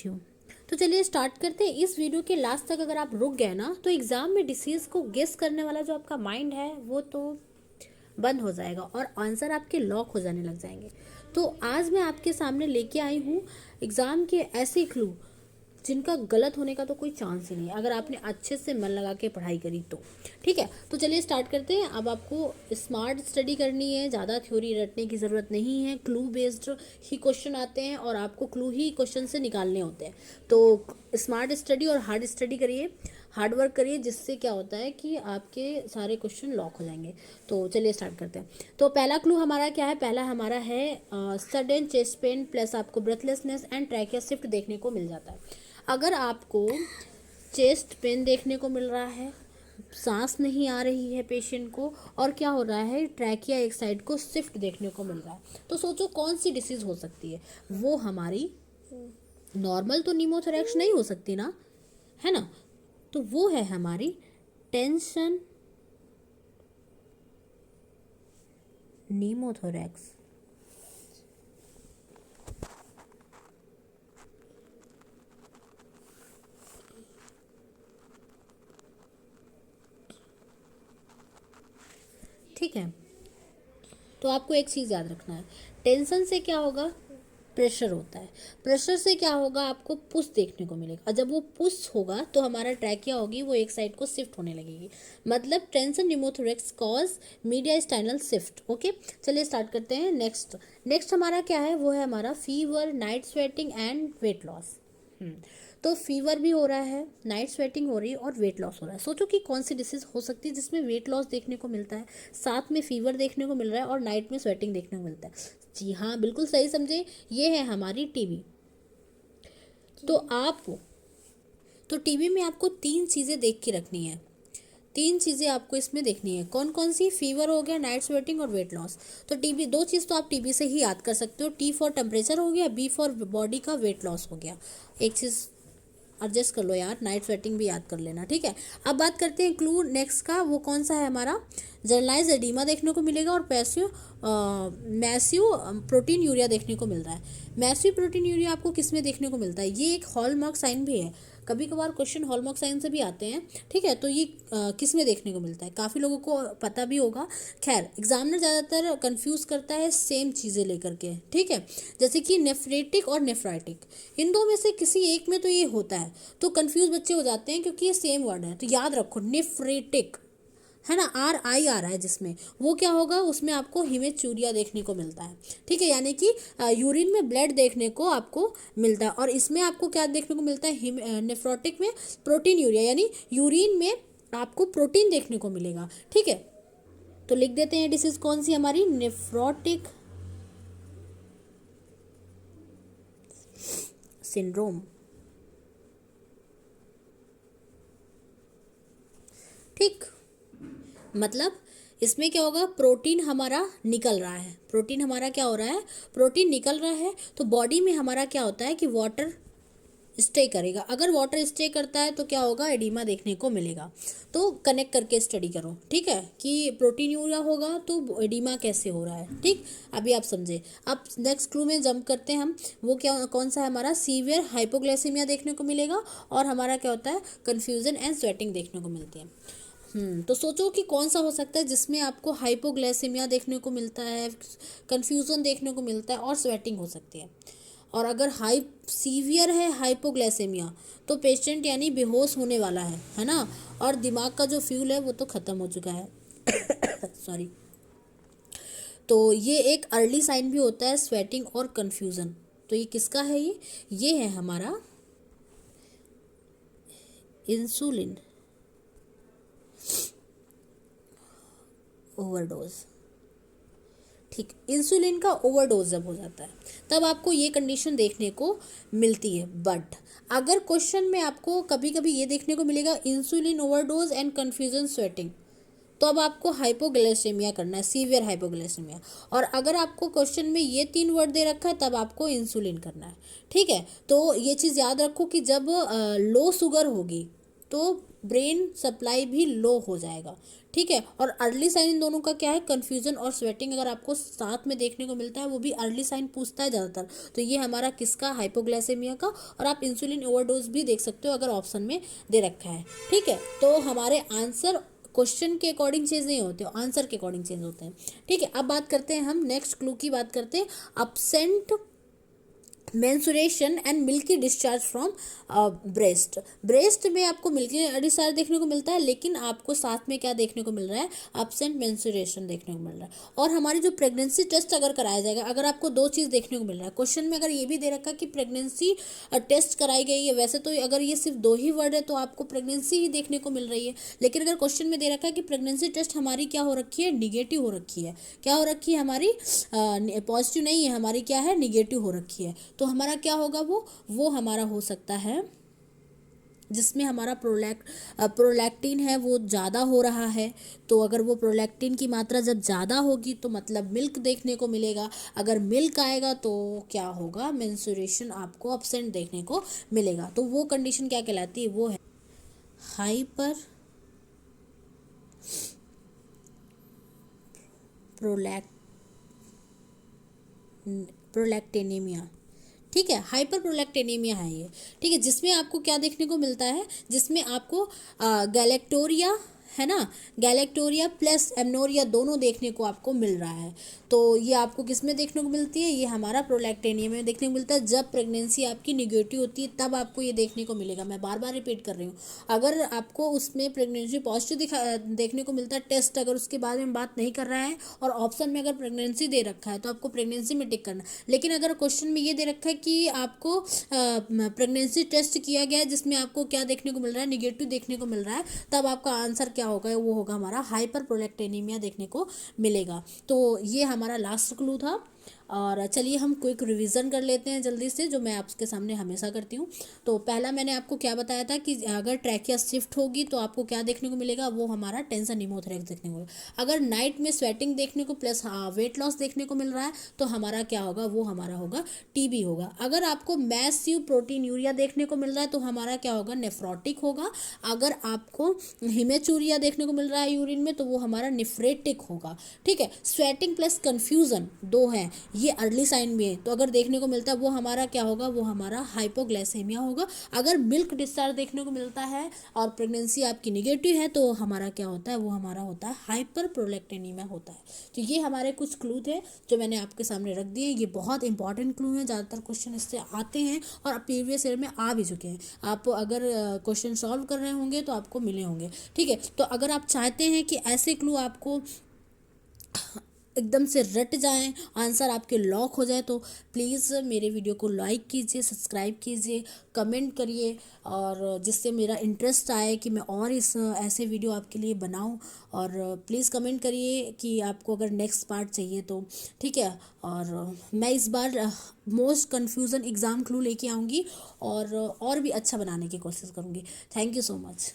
हूँ। तो चलिए स्टार्ट करते हैं। इस वीडियो के लास्ट तक अगर आप रुक गए ना तो एग्जाम में डिसीज को गेस करने वाला जो आपका माइंड है वो तो बंद हो जाएगा और आंसर आपके लॉक हो जाने लग जाएंगे। तो आज मैं आपके सामने लेके आई हूँ एग्जाम के ऐसे क्लू जिनका गलत होने का तो कोई चांस ही नहीं है अगर आपने अच्छे से मन लगा के पढ़ाई करी तो। ठीक है, तो चलिए स्टार्ट करते हैं। अब आपको स्मार्ट स्टडी करनी है, ज़्यादा थ्योरी रटने की ज़रूरत नहीं है। क्लू बेस्ड ही क्वेश्चन आते हैं और आपको क्लू ही क्वेश्चन से निकालने होते हैं। तो स्मार्ट स्टडी और हार्ड स्टडी करिए, हार्ड वर्क करिए, जिससे क्या होता है कि आपके सारे क्वेश्चन लॉक हो जाएंगे। तो चलिए स्टार्ट करते हैं। तो पहला क्लू हमारा क्या है? पहला हमारा है सडन चेस्ट पेन प्लस आपको ब्रेथलेसनेस एंड ट्रैकिया शिफ्ट देखने को मिल जाता है। अगर आपको चेस्ट पेन देखने को मिल रहा है, सांस नहीं आ रही है पेशेंट को, और क्या हो रहा है, ट्रैकिया एक साइड को शिफ्ट देखने को मिल रहा है, तो सोचो कौन सी डिसीज हो सकती है? वो हमारी नॉर्मल तो निमोथोरैक्स नहीं हो सकती ना, है ना? तो वो है हमारी टेंशन निमोथोरैक्स। ठीक है, तो आपको एक चीज़ याद रखना है, टेंशन से क्या होगा? प्रेशर होता है। प्रेशर से क्या होगा? आपको पुश देखने को मिलेगा, और जब वो पुश होगा तो हमारा ट्रैकिया होगी वो एक साइड को शिफ्ट होने लगेगी। मतलब tension pneumothorax cause mediastinal shift. Okay, चलिए स्टार्ट करते हैं। नेक्स्ट हमारा क्या है? वो है हमारा fever, night sweating and weight loss. तो फीवर भी हो रहा है, नाइट स्वेटिंग हो रही है और वेट लॉस हो रहा है। सोचो कि कौन सी डिसीज हो सकती है जिसमें वेट लॉस देखने को मिलता है, साथ में फीवर देखने को मिल रहा है और नाइट में स्वेटिंग देखने को मिलता है। जी हाँ, बिल्कुल सही समझे, ये है हमारी टीबी। तो आप तो टीबी में आपको तीन चीज़ें देख के रखनी है। तीन चीज़ें आपको इसमें देखनी है। कौन कौन सी? फीवर हो गया, नाइट स्वेटिंग और वेट लॉस। तो टीबी, दो चीज़ तो आप टीबी से ही याद कर सकते हो। टी फॉर टेम्परेचर हो गया, बी फॉर बॉडी का वेट लॉस हो गया। एक चीज़ एडजस्ट कर लो यार, नाइट स्वेटिंग भी याद कर लेना। ठीक है, अब बात करते हैं क्लू नेक्स्ट का। वो कौन सा है हमारा? जनरलाइज एडिमा देखने को मिलेगा और मैसिव प्रोटीन यूरिया देखने को मिल रहा है। मैसिव प्रोटीन यूरिया आपको किस में देखने को मिलता है? ये एक हॉलमार्क साइन भी है, कभी कभार क्वेश्चन हॉलमार्क साइन से भी आते हैं। ठीक है, तो ये किस में देखने को मिलता है? काफ़ी लोगों को पता भी होगा। खैर, एग्जामिनर ज़्यादातर कंफ्यूज करता है सेम चीज़ें लेकर के। ठीक है, जैसे कि नेफ्रेटिक और नेफ्राइटिक, इन दो में से किसी एक में तो ये होता है, तो कंफ्यूज बच्चे हो जाते हैं क्योंकि ये सेम वर्ड है। तो याद रखो, नेफ्रेटिक है ना, RI आ रहा है जिसमें, वो क्या होगा? उसमें आपको हिमेचूरिया देखने को मिलता है। ठीक है, यानी कि यूरिन में ब्लड देखने को आपको मिलता है। और इसमें आपको क्या देखने को मिलता है? नेफ्रोटिक में प्रोटीन यूरिया, यानी यूरिन में आपको प्रोटीन देखने को मिलेगा। ठीक है, तो लिख देते हैं डिसीज कौन सी हमारी? Nephrotic syndrome. ठीक, मतलब इसमें क्या होगा? प्रोटीन हमारा निकल रहा है। प्रोटीन हमारा क्या हो रहा है? प्रोटीन निकल रहा है, तो बॉडी में हमारा क्या होता है कि वाटर स्टे करेगा। अगर वाटर स्टे करता है तो क्या होगा? एडिमा देखने को मिलेगा। तो कनेक्ट करके स्टडी करो, ठीक है, कि प्रोटीन यूरिया होगा तो एडिमा कैसे हो रहा है। ठीक, अभी आप समझे। अब नेक्स्ट क्लू में जंप करते हैं हम। वो क्या, कौन सा है हमारा? सीवियर हाइपोग्लाइसीमिया देखने को मिलेगा और हमारा क्या होता है? कन्फ्यूजन एंड स्वेटिंग देखने को मिलती है। तो सोचो कि कौन सा हो सकता है जिसमें आपको हाइपोग्लाइसेमिया देखने को मिलता है, कन्फ्यूज़न देखने को मिलता है और स्वेटिंग हो सकती है। और अगर हाई सीवियर है हाइपोग्लाइसेमिया तो पेशेंट यानी बेहोश होने वाला है ना, और दिमाग का जो फ्यूल है वो तो ख़त्म हो चुका है। सॉरी। तो ये एक अर्ली साइन भी होता है, स्वेटिंग और कन्फ्यूज़न। तो ये किसका है? ये है हमारा इंसुलिन ओवरडोज। ठीक, इंसुलिन का ओवरडोज जब हो जाता है तब आपको ये कंडीशन देखने को मिलती है। बट अगर क्वेश्चन में आपको कभी कभी ये देखने को मिलेगा insulin overdose and confusion sweating, तो अब आपको हाइपोग्लाइसेमिया करना है, सीवियर हाइपोग्लाइसेमिया। और अगर आपको क्वेश्चन में ये तीन वर्ड दे रखा है तब आपको इंसुलिन करना है। ठीक है, तो ये चीज़ याद रखो कि जब लो शुगर होगी तो ब्रेन सप्लाई भी लो हो जाएगा। ठीक। ठीक है। और अर्ली साइन इन दोनों का क्या है, कन्फ्यूजन और स्वेटिंग अगर आपको साथ में देखने को मिलता है, वो भी अर्ली साइन पूछता है ज़्यादातर। तो ये हमारा किसका, हाइपोग्लाइसेमिया का। और आप इंसुलिन ओवरडोज भी देख सकते हो अगर ऑप्शन में दे रखा है, ठीक है। तो हमारे आंसर क्वेश्चन के अकॉर्डिंग चेंज नहीं होते, आंसर के अकॉर्डिंग चेंज होते हैं, ठीक है। अब बात करते हैं हम नेक्स्ट क्लू की, बात करते हैं absent mensuration and milky discharge from breast. Breast में आपको मिल्की डिस्चार्ज देखने को मिलता है, लेकिन आपको साथ में क्या देखने को मिल रहा है, एब्सेंट मेंसुरेशन देखने को मिल रहा है। और हमारी जो प्रेगनेंसी टेस्ट अगर कराया जाएगा, अगर आपको दो चीज़ देखने को मिल रहा है क्वेश्चन में, अगर ये भी दे रखा है कि प्रेगनेंसी टेस्ट कराई गई है, वैसे तो अगर ये सिर्फ दो ही वर्ड है तो आपको प्रेगनेंसी ही देखने को मिल रही है, लेकिन अगर क्वेश्चन में दे रखा है कि प्रेगनेंसी टेस्ट हमारी क्या हो रखी है, निगेटिव हो रखी है। क्या हो रखी है हमारी, पॉजिटिव नहीं है हमारी, क्या है, निगेटिव हो रखी है। तो हमारा क्या होगा, वो हमारा हो सकता है जिसमें हमारा प्रोलैक्टिन है वो ज़्यादा हो रहा है। तो अगर वो प्रोलैक्टिन की मात्रा जब ज़्यादा होगी तो मतलब मिल्क देखने को मिलेगा। अगर मिल्क आएगा तो क्या होगा, मेंस्ट्रुएशन आपको एब्सेंट देखने को मिलेगा। तो वो कंडीशन क्या कहलाती है, वो है हाइपर प्रोलैक्टिनेमिया, ठीक है। हाइपर प्रोलैक्टिनेमिया है ये, ठीक है। जिसमें आपको क्या देखने को मिलता है, जिसमें आपको गैलेक्टोरिया है ना, गैलेक्टोरिया प्लस एमनोरिया दोनों देखने को आपको मिल रहा है। तो ये आपको किस में देखने को मिलती है, ये हमारा प्रोलैक्टिनिया में देखने को मिलता है। जब प्रेगनेंसी आपकी निगेटिव होती है तब आपको ये देखने को मिलेगा। मैं बार बार रिपीट कर रही हूँ, अगर आपको उसमें प्रेगनेंसी पॉजिटिव देखने को मिलता है टेस्ट, अगर उसके बारे में बात नहीं कर रहा है और ऑप्शन में अगर प्रेगनेंसी दे रखा है तो आपको प्रेगनेंसी में टिक करना। लेकिन अगर क्वेश्चन में ये दे रखा है कि आपको प्रेगनेंसी टेस्ट किया गया है जिसमें आपको क्या देखने को मिल रहा है, निगेटिव देखने को मिल रहा है, तब आपका आंसर क्या होगा, वो होगा हमारा हाइपर प्रोलैक्टिनेमिया देखने को मिलेगा। तो ये हमारा लास्ट क्लू था। और चलिए हम क्विक रिवीजन कर लेते हैं जल्दी से, जो मैं आपके सामने हमेशा करती हूँ। तो पहला मैंने आपको क्या बताया था कि अगर ट्रैकिया शिफ्ट होगी तो आपको क्या देखने को मिलेगा, वो हमारा टेंशन निमोथोरेक्स देखने को मिलेगा। अगर नाइट में स्वेटिंग देखने को प्लस वेट लॉस देखने को मिल रहा है तो हमारा क्या होगा, वो हमारा होगा टीबी होगा। अगर आपको मैसिव प्रोटीन यूरिया देखने को मिल रहा है तो हमारा क्या होगा, नेफ्रोटिक होगा। अगर आपको हिमेचूरिया देखने को मिल रहा है यूरिन में तो वो हमारा निफ्रेटिक होगा, ठीक है। स्वेटिंग प्लस कन्फ्यूजन दो है, ये अर्ली साइन में है, तो अगर देखने को मिलता है वो हमारा क्या होगा, वो हमारा हाइपोग्लाइसेमिया होगा। अगर मिल्क डिस्चार्ज देखने को मिलता है और प्रेगनेंसी आपकी निगेटिव है तो हमारा क्या होता है, वो हमारा होता है हाइपर प्रोलैक्टिनेमिया होता है। तो ये हमारे कुछ क्लू थे जो मैंने आपके सामने रख दिए। ये बहुत इंपॉर्टेंट क्लू हैं, ज़्यादातर क्वेश्चन इससे आते हैं और प्रीवियस ईयर में आ भी चुके हैं। आप अगर क्वेश्चन सॉल्व कर रहे होंगे तो आपको मिले होंगे, ठीक है। तो अगर आप चाहते हैं कि ऐसे क्लू आपको एकदम से रट जाएं, आंसर आपके लॉक हो जाए, तो प्लीज़ मेरे वीडियो को लाइक कीजिए, सब्सक्राइब कीजिए, कमेंट करिए, और जिससे मेरा इंटरेस्ट आए कि मैं और इस ऐसे वीडियो आपके लिए बनाऊं। और प्लीज़ कमेंट करिए कि आपको अगर नेक्स्ट पार्ट चाहिए तो, ठीक है। और मैं इस बार मोस्ट कन्फ्यूज़न एग्ज़ाम क्लू लेके आऊँगी और भी अच्छा बनाने की कोशिश करूँगी। Thank you so much.